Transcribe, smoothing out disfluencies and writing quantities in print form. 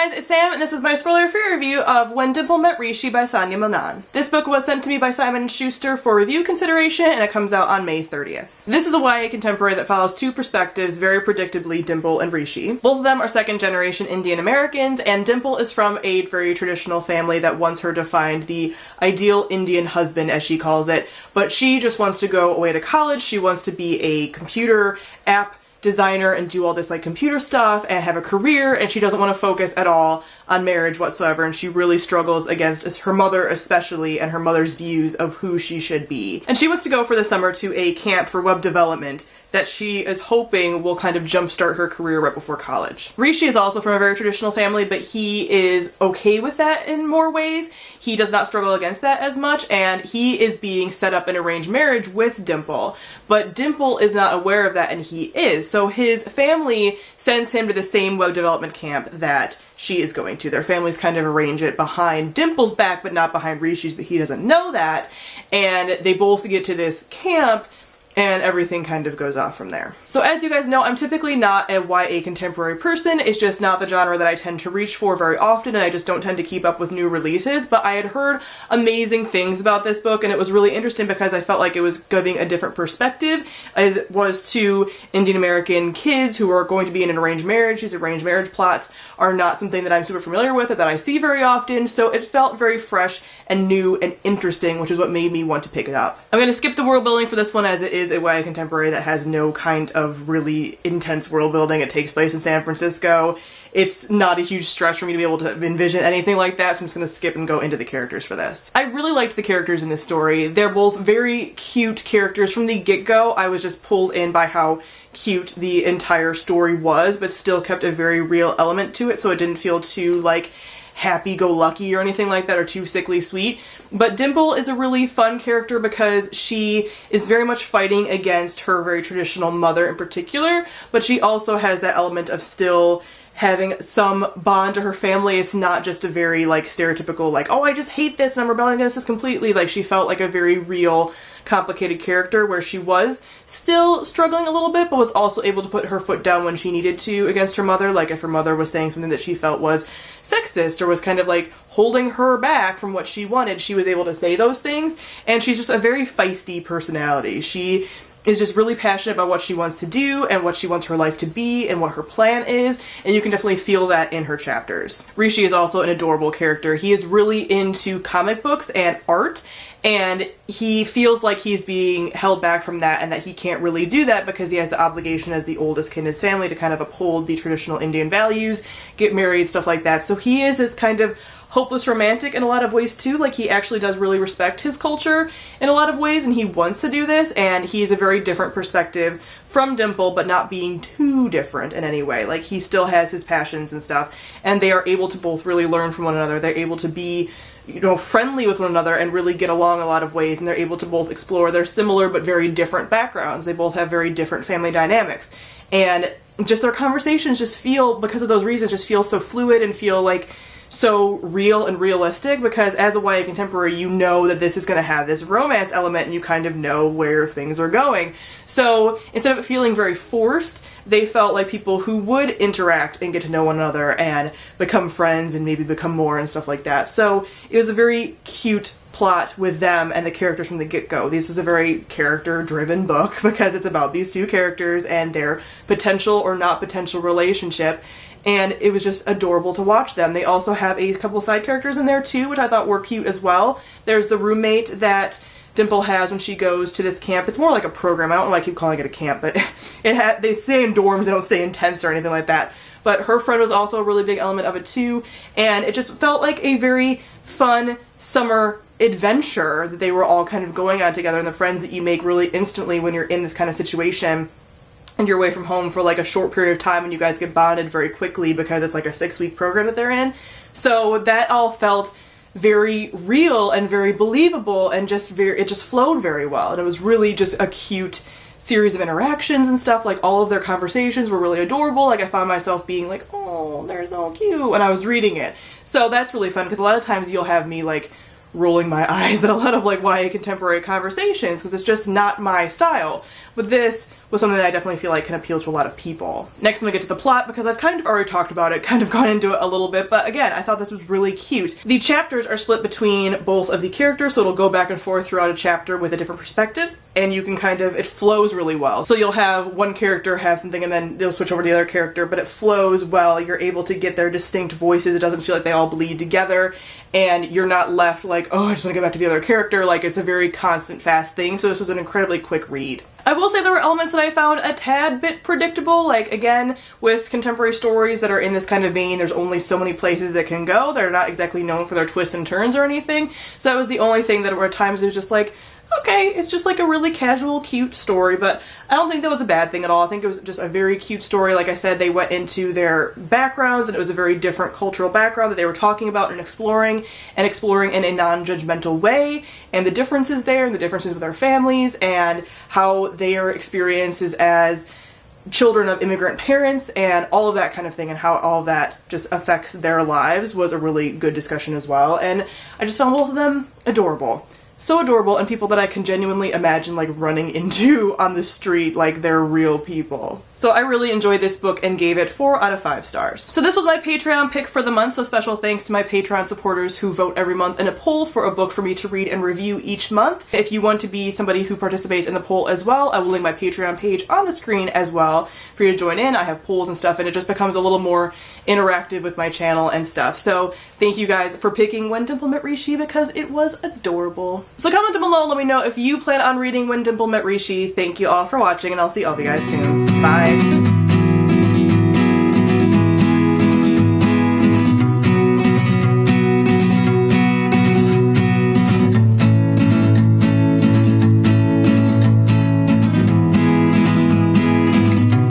guys, it's Sam, and this is my spoiler-free review of When Dimple Met Rishi by Sandhya Menon. This book was sent to me by Simon & Schuster for review consideration, and it comes out on May 30th. This is a YA contemporary that follows two perspectives, very predictably Dimple and Rishi. Both of them are second-generation Indian Americans, and Dimple is from a very traditional family that wants her to find the ideal Indian husband, as she calls it, but she just wants to go away to college. She wants to be a computer app designer and do all this like computer stuff and have a career, and she doesn't want to focus at all on marriage whatsoever, and she really struggles against her mother especially and her mother's views of who she should be. And she wants to go for the summer to a camp for web development that she is hoping will kind of jumpstart her career right before college. Rishi is also from a very traditional family, but he is okay with that in more ways. He does not struggle against that as much, and he is being set up in arranged marriage with Dimple. But Dimple is not aware of that, and he is. So his family sends him to the same web development camp that she is going to. Their families kind of arrange it behind Dimple's back, but not behind Rishi's, but he doesn't know that. And they both get to this camp, and everything kind of goes off from there. So as you guys know, I'm typically not a YA contemporary person. It's just not the genre that I tend to reach for very often, and I just don't tend to keep up with new releases, but I had heard amazing things about this book, and it was really interesting because I felt like it was giving a different perspective as it was to Indian American kids who are going to be in an arranged marriage. These arranged marriage plots are not something that I'm super familiar with or that I see very often, so it felt very fresh and new and interesting, which is what made me want to pick it up. I'm going to skip the world building for this one as it is a YA contemporary that has no kind of really intense world building. It takes place in San Francisco. It's not a huge stretch for me to be able to envision anything like that, so I'm just going to skip and go into the characters for this. I really liked the characters in this story. They're both very cute characters from the get-go. I was just pulled in by how cute the entire story was, but still kept a very real element to it, so it didn't feel too like happy-go-lucky or anything like that, or too sickly sweet. But Dimple is a really fun character because she is very much fighting against her very traditional mother in particular, but she also has that element of still having some bond to her family. It's not just a very like stereotypical like, oh, I just hate this and I'm rebelling against this completely. Like, she felt like a very real, complicated character where she was still struggling a little bit, but was also able to put her foot down when she needed to against her mother. Like if her mother was saying something that she felt was sexist or was kind of like holding her back from what she wanted, she was able to say those things. And she's just a very feisty personality. She is just really passionate about what she wants to do and what she wants her life to be and what her plan is, and you can definitely feel that in her chapters. Rishi is also an adorable character. He is really into comic books and art, and he feels like he's being held back from that and that he can't really do that because he has the obligation as the oldest kid in his family to kind of uphold the traditional Indian values, get married, stuff like that. So he is this kind of hopeless romantic in a lot of ways too. Like, he actually does really respect his culture in a lot of ways, and he wants to do this, and he's a very different perspective from Dimple, but not being too different in any way. Like, he still has his passions and stuff, and they are able to both really learn from one another. They're able to be, you know, friendly with one another and really get along in a lot of ways, and they're able to both explore their similar but very different backgrounds. They both have very different family dynamics, and just their conversations just feel, because of those reasons, just feel so fluid and feel like so real and realistic, because as a YA contemporary, you know that this is going to have this romance element and you kind of know where things are going. So instead of it feeling very forced, they felt like people who would interact and get to know one another and become friends and maybe become more and stuff like that. So it was a very cute plot with them and the characters from the get-go. This is a very character-driven book because it's about these two characters and their potential or not potential relationship, and it was just adorable to watch them. They also have a couple side characters in there too, which I thought were cute as well. There's the roommate that Dimple has when she goes to this camp. It's more like a program. I don't know why I keep calling it a camp, but they stay in dorms, they don't stay in tents or anything like that. But her friend was also a really big element of it too, and it just felt like a very fun summer adventure that they were all kind of going on together, and the friends that you make really instantly when you're in this kind of situation and you're away from home for like a short period of time, and you guys get bonded very quickly because it's like a 6-week program that they're in. So that all felt very real and very believable, and it just flowed very well, and it was really just a cute series of interactions and stuff. Like, all of their conversations were really adorable. Like, I found myself being like, oh, they're so cute when I was reading it. So that's really fun, because a lot of times you'll have me like rolling my eyes at a lot of like YA contemporary conversations because it's just not my style. But this was something that I definitely feel like can appeal to a lot of people. Next, I'm gonna get to the plot because I've kind of already talked about it, kind of gone into it a little bit, but again, I thought this was really cute. The chapters are split between both of the characters, so it'll go back and forth throughout a chapter with the different perspectives, and you can kind of, it flows really well. So you'll have one character have something and then they'll switch over to the other character, but it flows well. You're able to get their distinct voices. It doesn't feel like they all bleed together, and you're not left like, oh, I just want to get back to the other character. Like, it's a very constant, fast thing, so this was an incredibly quick read. I will say there were elements that I found a tad bit predictable, like, again, with contemporary stories that are in this kind of vein, there's only so many places it can go. They're not exactly known for their twists and turns or anything, so that was the only thing that were at times it was just like, okay, it's just like a really casual, cute story, but I don't think that was a bad thing at all. I think it was just a very cute story. Like I said, they went into their backgrounds, and it was a very different cultural background that they were talking about and exploring in a non-judgmental way, and the differences there, and the differences with their families, and how their experiences as children of immigrant parents, and all of that kind of thing, and how all of that just affects their lives was a really good discussion as well, and I just found both of them adorable. So adorable, and people that I can genuinely imagine like running into on the street like they're real people. So I really enjoyed this book and gave it 4 out of 5 stars. So this was my Patreon pick for the month, so special thanks to my Patreon supporters who vote every month in a poll for a book for me to read and review each month. If you want to be somebody who participates in the poll as well, I will link my Patreon page on the screen as well for you to join in. I have polls and stuff, and it just becomes a little more interactive with my channel and stuff. So thank you guys for picking When Dimple Met Rishi because it was adorable. So comment down below, let me know if you plan on reading When Dimple Met Rishi. Thank you all for watching, and I'll see all of you guys soon. Bye!